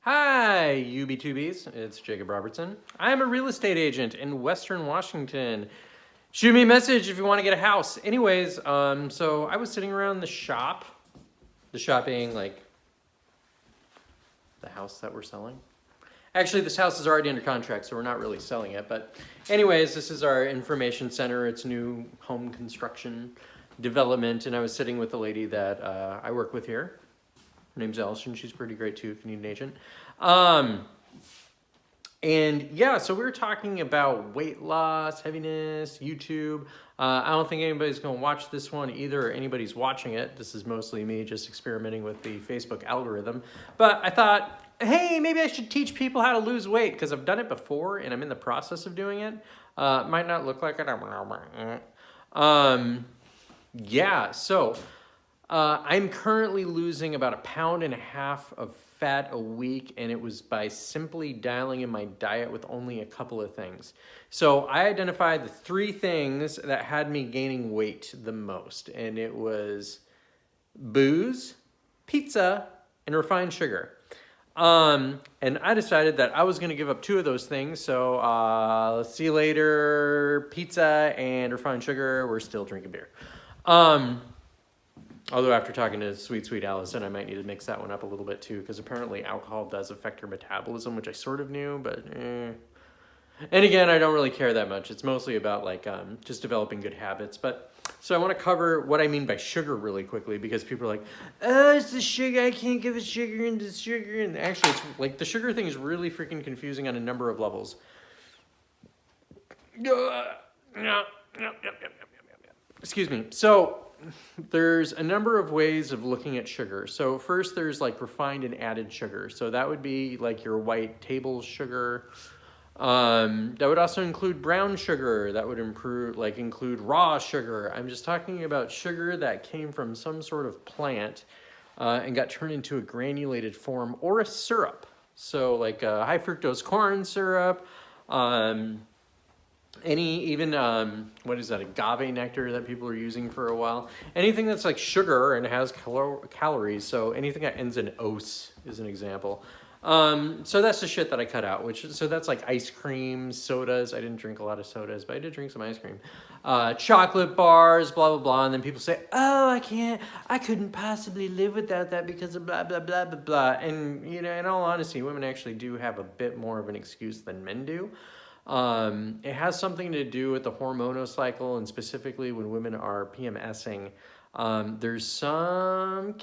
Hi, UB2Bs. It's Jacob Robertson. I am a real estate agent in Western Washington. Shoot me a message if you want to get a house. Anyways, so I was sitting around the shop being like the house that we're selling. Actually, this house is already under contract, so we're not really selling it. But anyways, this is our information center. It's new home construction development, and I was sitting with the lady that I work with here. Her name's Allison. She's pretty great too if you need an agent. And yeah, so we were talking about weight loss, heaviness, YouTube. I don't think anybody's going to watch this one either, or anybody's watching it. This is mostly me just experimenting with the Facebook algorithm. But I thought, hey, maybe I should teach people how to lose weight because I've done it before and I'm in the process of doing it. Might not look like it. Yeah, so I'm currently losing about 1.5 pounds of fat a week, and it was by simply dialing in my diet with only a couple of things. So I identified the 3 things that had me gaining weight the most, and it was booze, pizza, and refined sugar. And I decided that I was going to give up 2 of those things. So see you later, pizza and refined sugar. We're still drinking beer. Although after talking to sweet Allison, I might need to mix that one up a little bit too, because apparently alcohol does affect your metabolism, which I sort of knew, but And again, I don't really care that much. It's mostly about like just developing good habits. But so I want to cover what I mean by sugar really quickly, because people are like, oh, it's the sugar. I can't give it sugar into sugar. And actually, it's like the sugar thing is really freaking confusing on a number of levels. Excuse me. So there's a number of ways of looking at sugar. So first there's like refined and added sugar. So that would be like your white table sugar. That would also include brown sugar. That would include raw sugar. I'm just talking about sugar that came from some sort of plant and got turned into a granulated form or a syrup. So like high fructose corn syrup, what is that, agave nectar that people are using for a while. Anything that's like sugar and has calories, so anything that ends in ose is an example. So that's the shit that I cut out, so that's like ice cream, sodas. I didn't drink a lot of sodas, but I did drink some ice cream. Chocolate bars, blah, blah, blah. And then people say, oh, I couldn't possibly live without that because of blah, blah, blah, blah, blah. And, you know, in all honesty, women actually do have a bit more of an excuse than men do. It has something to do with the hormonal cycle, and specifically when women are PMSing, there's some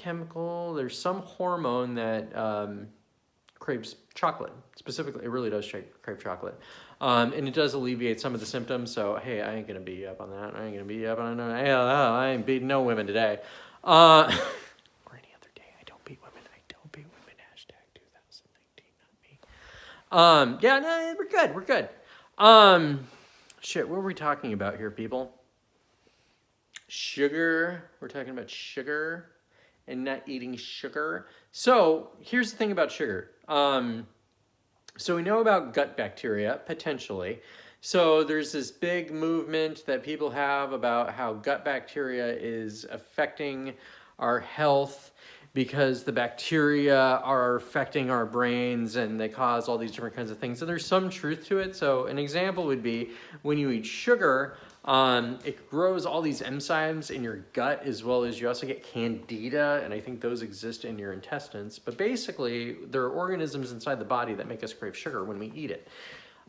hormone that craves chocolate. Specifically, it really does crave chocolate. And it does alleviate some of the symptoms. So, hey, I ain't going to beat you up on that. I ain't going to beat you up on that. Hell, I ain't beating no women today. Or any other day. I don't beat women. Hashtag 2019, not me. Yeah, no, we're good. Shit, what were we talking about here, people? Sugar. We're talking about sugar and not eating sugar. So here's the thing about sugar. So we know about gut bacteria, potentially. So there's this big movement that people have about how gut bacteria is affecting our health because the bacteria are affecting our brains and they cause all these different kinds of things. So there's some truth to it. So an example would be when you eat sugar, it grows all these enzymes in your gut, as well as you also get candida, and I think those exist in your intestines. But basically, there are organisms inside the body that make us crave sugar when we eat it.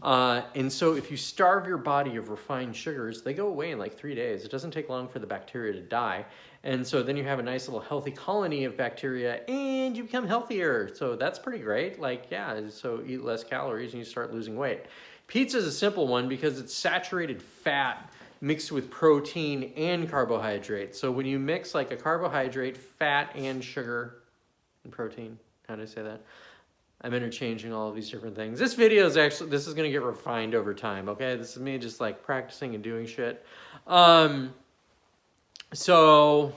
And so if you starve your body of refined sugars, they go away in like 3 days. It doesn't take long for the bacteria to die. And so then you have a nice little healthy colony of bacteria and you become healthier. So that's pretty great. Like, yeah, so eat less calories and you start losing weight. Pizza is a simple one because it's saturated fat mixed with protein and carbohydrate. So when you mix like a carbohydrate, fat, and sugar and protein, how do I say that? I'm interchanging all of these different things. This video is this is going to get refined over time, okay? This is me just like practicing and doing shit. So,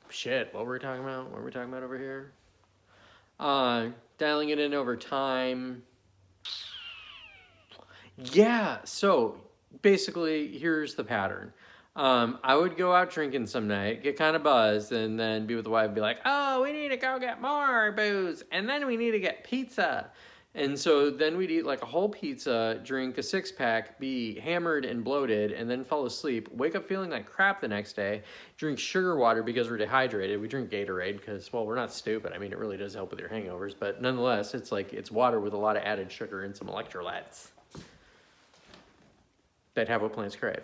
shit, what were we talking about? What were we talking about over here? Dialing it in over time. Yeah, so basically, here's the pattern. I would go out drinking some night, get kind of buzzed, and then be with the wife and be like, oh, we need to go get more booze, and then we need to get pizza. And so then we'd eat like a whole pizza, drink a 6-pack, be hammered and bloated, and then fall asleep, wake up feeling like crap the next day, drink sugar water because we're dehydrated. We drink Gatorade because, well, we're not stupid. I mean, it really does help with your hangovers, but nonetheless, it's like it's water with a lot of added sugar and some electrolytes that have what plants crave.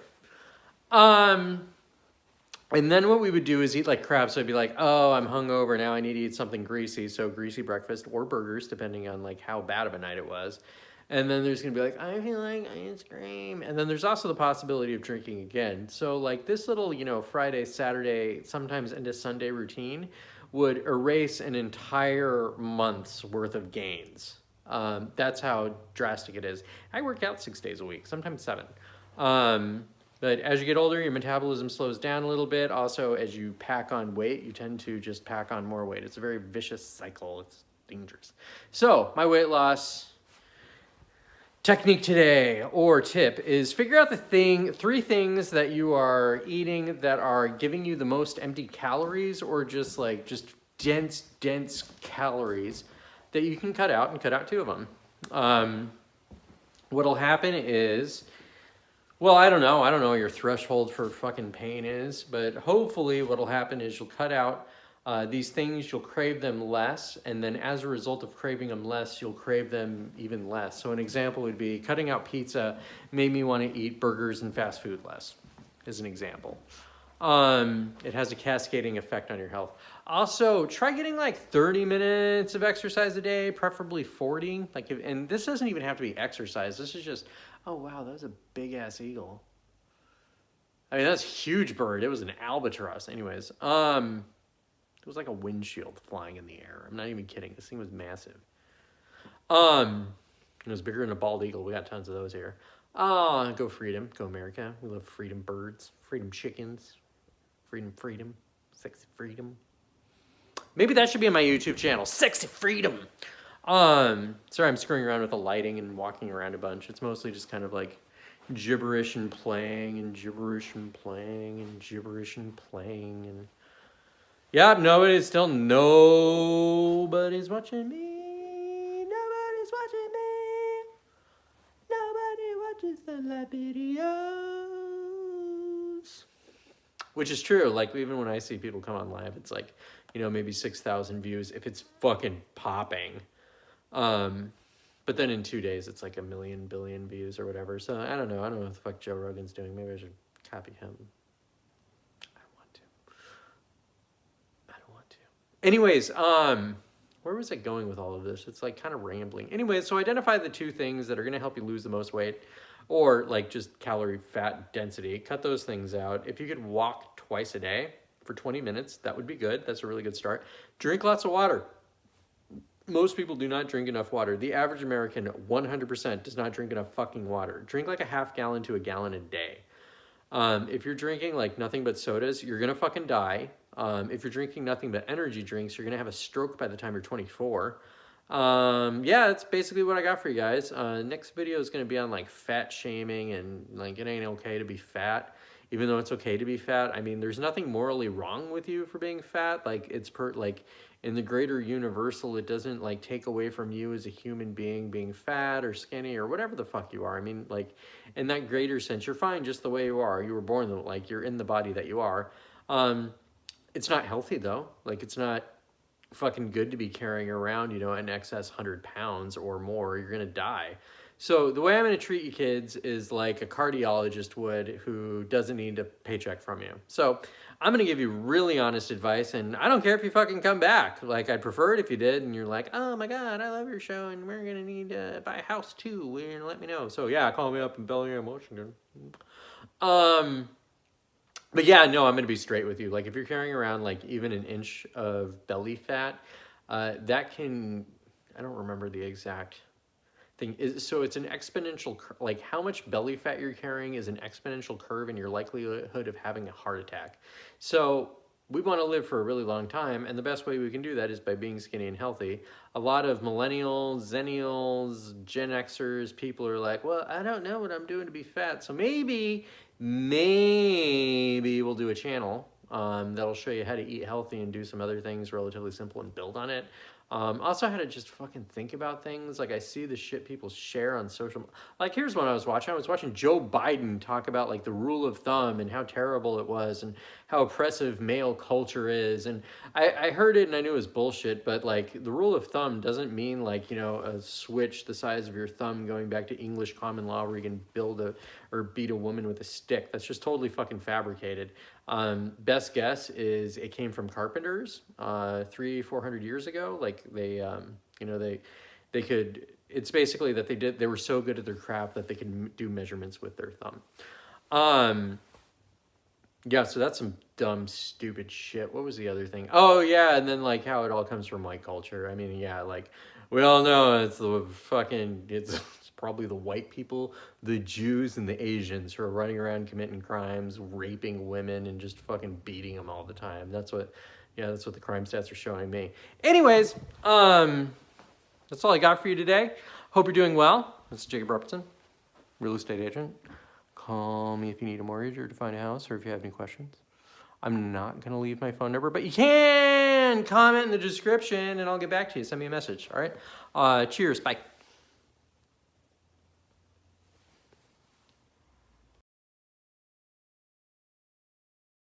And then what we would do is eat like crap. So I'd be like, oh, I'm hungover. Now I need to eat something greasy. So greasy breakfast or burgers, depending on like how bad of a night it was. And then there's going to be like, I feel like ice cream. And then there's also the possibility of drinking again. So like this little, Friday, Saturday, sometimes into Sunday routine would erase an entire month's worth of gains. That's how drastic it is. I work out 6 days a week, sometimes 7. But as you get older, your metabolism slows down a little bit. Also, as you pack on weight, you tend to just pack on more weight. It's a very vicious cycle. It's dangerous. So my weight loss technique today, or tip, is figure out the 3 things that you are eating that are giving you the most empty calories, or just dense calories that you can cut out, and cut out 2 of them. What'll happen is, well, I don't know what your threshold for fucking pain is, but hopefully what'll happen is you'll cut out these things, you'll crave them less, and then as a result of craving them less, you'll crave them even less. So an example would be cutting out pizza made me want to eat burgers and fast food less, as an example. It has a cascading effect on your health. Also, try getting like 30 minutes of exercise a day, preferably 40. And this doesn't even have to be exercise. This is just, oh wow, that was a big ass eagle. I mean, that's a huge bird. It was an albatross. Anyways, it was like a windshield flying in the air. I'm not even kidding. This thing was massive. It was bigger than a bald eagle. We got tons of those here. Go freedom. Go America. We love freedom birds, freedom chickens, freedom, sexy freedom. Maybe that should be on my YouTube channel, Sexy Freedom. Sorry, I'm screwing around with the lighting and walking around a bunch. It's mostly just kind of like gibberish and playing and gibberish and playing and gibberish and playing and yeah, nobody's watching me. Nobody's watching me. Nobody watches the live videos. Which is true. Like, even when I see people come on live, it's like, maybe 6,000 views if it's fucking popping. But then in 2 days, it's like 1 billion views or whatever. So I don't know. I don't know what the fuck Joe Rogan's doing. Maybe I should copy him. I don't want to. Anyways, where was it going with all of this? It's like kind of rambling. Anyways, so identify the 2 things that are going to help you lose the most weight, or like just calorie fat density. Cut those things out. If you could walk twice a day for 20 minutes, that would be good. That's a really good start. Drink lots of water. Most people do not drink enough water. The average American, 100%, does not drink enough fucking water. Drink like a half gallon to a gallon a day. If you're drinking like nothing but sodas, you're going to fucking die. If you're drinking nothing but energy drinks, you're going to have a stroke by the time you're 24. Yeah, that's basically what I got for you guys. Next video is going to be on like fat shaming and like it ain't okay to be fat, even though it's okay to be fat. I mean, there's nothing morally wrong with you for being fat. Like it's in the greater universal, it doesn't like take away from you as a human being fat or skinny or whatever the fuck you are. I mean, like in that greater sense, you're fine just the way you are. You were born like you're in the body that you are. It's not healthy though. Like it's not fucking good to be carrying around, an excess 100 pounds or more. You're gonna die. So the way I'm gonna treat you kids is like a cardiologist would, who doesn't need a paycheck from you. So I'm gonna give you really honest advice, and I don't care if you fucking come back. Like, I'd prefer it if you did, and you're like, oh my God, I love your show, and we're gonna need to buy a house too. We're gonna let me know. So yeah, call me up in Bellingham, Washington. But yeah, no, I'm gonna be straight with you. Like, if you're carrying around like even an inch of belly fat, that can, I don't remember the exact thing. So it's an exponential, like how much belly fat you're carrying is an exponential curve in your likelihood of having a heart attack. So we want to live for a really long time, and the best way we can do that is by being skinny and healthy. A lot of millennials, zennials, Gen Xers, people are like, well, I don't know what I'm doing to be fat. So maybe Maybe we'll do a channel that'll show you how to eat healthy and do some other things relatively simple and build on it. Also how to just fucking think about things. Like I see the shit people share on social. Like here's one I was watching. I was watching Joe Biden talk about like the rule of thumb and how terrible it was and how oppressive male culture is. And I heard it and I knew it was bullshit, but like the rule of thumb doesn't mean like, you know, a switch the size of your thumb going back to English common law where you can build a or beat a woman with a stick. That's just totally fucking fabricated. Best guess is it came from carpenters 300-400 years ago. Like they, you know, they could. It's basically that they were so good at their craft that they could do measurements with their thumb. Yeah, so that's some dumb, stupid shit. What was the other thing? Oh yeah, and then like how it all comes from white culture. I mean, yeah, like we all know it's the fucking it's probably the white people, the Jews and the Asians who are running around committing crimes, raping women, and just fucking beating them all the time. That's what the crime stats are showing me. Anyways, that's all I got for you today. Hope you're doing well. This is Jacob Robertson, real estate agent. Call me if you need a mortgage or to find a house or if you have any questions. I'm not going to leave my phone number, but you can comment in the description and I'll get back to you. Send me a message. All right. Cheers. Bye.